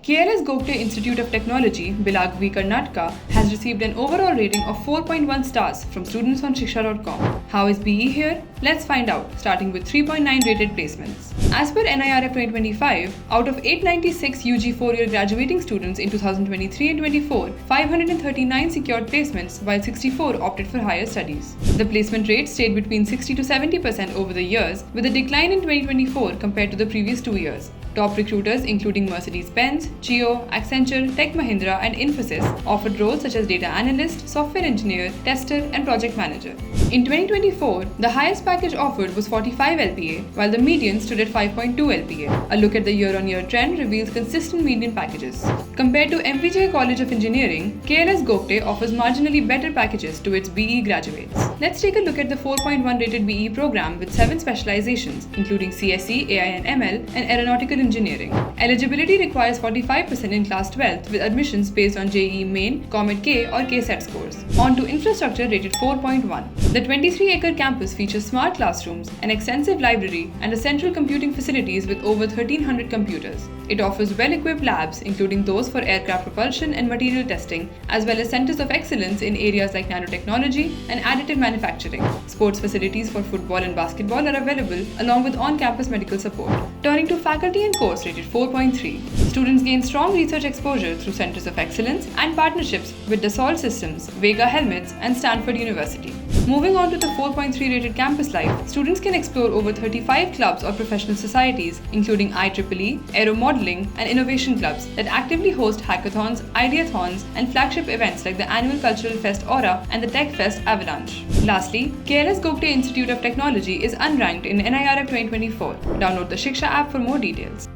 KLS Gogte Institute of Technology, Belagavi, Karnataka, has received an overall rating of 4.1 stars from students on Shiksha.com. How is BE here? Let's find out, starting with 3.9 rated placements. As per NIRF 2025, out of 896 UG 4-year graduating students in 2023 and 24, 539 secured placements while 64 opted for higher studies. The placement rate stayed between 60 to 70% over the years, with a decline in 2024 compared to the previous 2 years. Top recruiters including Mercedes-Benz, Jio, Accenture, Tech Mahindra and Infosys offered roles such as data analyst, software engineer, tester and project manager. In 2024, the highest package offered was 45 LPA, while the median stood at 5.2 LPA. A look at the year-on-year trend reveals consistent median packages. Compared to MPJ College of Engineering, KLS Gogte offers marginally better packages to its BE graduates. Let's take a look at the 4.1 rated BE program with 7 specializations, including CSE, AI and ML, and Aeronautical Engineering. Eligibility requires 45% in class 12th with admissions based on JEE Main, Comet K or KSET scores. On to infrastructure rated 4.1. The 23-acre campus features smart classrooms, an extensive library and a central computing facilities with over 1,300 computers. It offers well-equipped labs including those for aircraft propulsion and material testing, as well as centers of excellence in areas like nanotechnology and additive manufacturing. Sports facilities for football and basketball are available along with on-campus medical support. Turning to faculty and course rated 4.3. Students gain strong research exposure through centers of excellence and partnerships with Dassault Systems, Vega Helmets and Stanford University. Moving on to the 4.3 rated campus life, students can explore over 35 clubs or professional societies, including IEEE, Aero Modeling, and innovation clubs that actively host hackathons, ideathons, and flagship events like the annual Cultural Fest Aura and the Tech Fest Avalanche. Lastly, KLS Gogte Institute of Technology is unranked in NIRF 2024. Download the Shiksha app for more details.